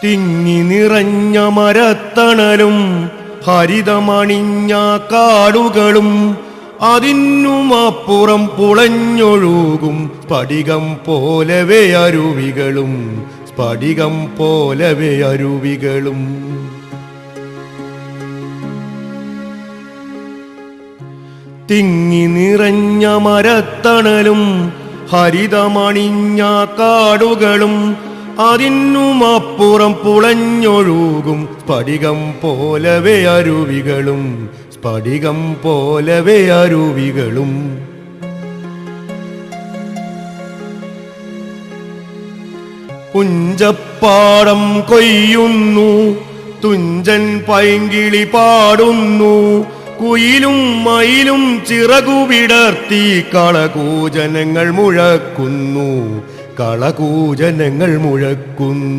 തിങ്ങി നിറഞ്ഞ മരത്തണലും ഹരിതമണിഞ്ഞ കാടുകളും അതിനുമപ്പുറം പുളഞ്ഞൊഴുകും സ്ഫടികം പോലവേ അരുവികളും സ്ഫടികം പോലവേ അരുവികളും. തിങ്ങി നിറഞ്ഞ മരത്തണലും ഹരിതമണിഞ്ഞ കാടുകളും അതിനുമപ്പുറം പുളഞ്ഞൊഴുകും സ്ഫടികം പോലവേ അരുവികളും സ്ഫടികം പോലവേ അരുവികളും. പുഞ്ചപ്പാടം കൊയ്യുന്നു, തുഞ്ചൻ പൈങ്കിളി പാടുന്നു, കുയിലും മയിലും ചിറകുവിടർത്തി കളകൂജനങ്ങൾ മുഴക്കുന്നു, കളകൂജനങ്ങൾ മുഴക്കുന്നു.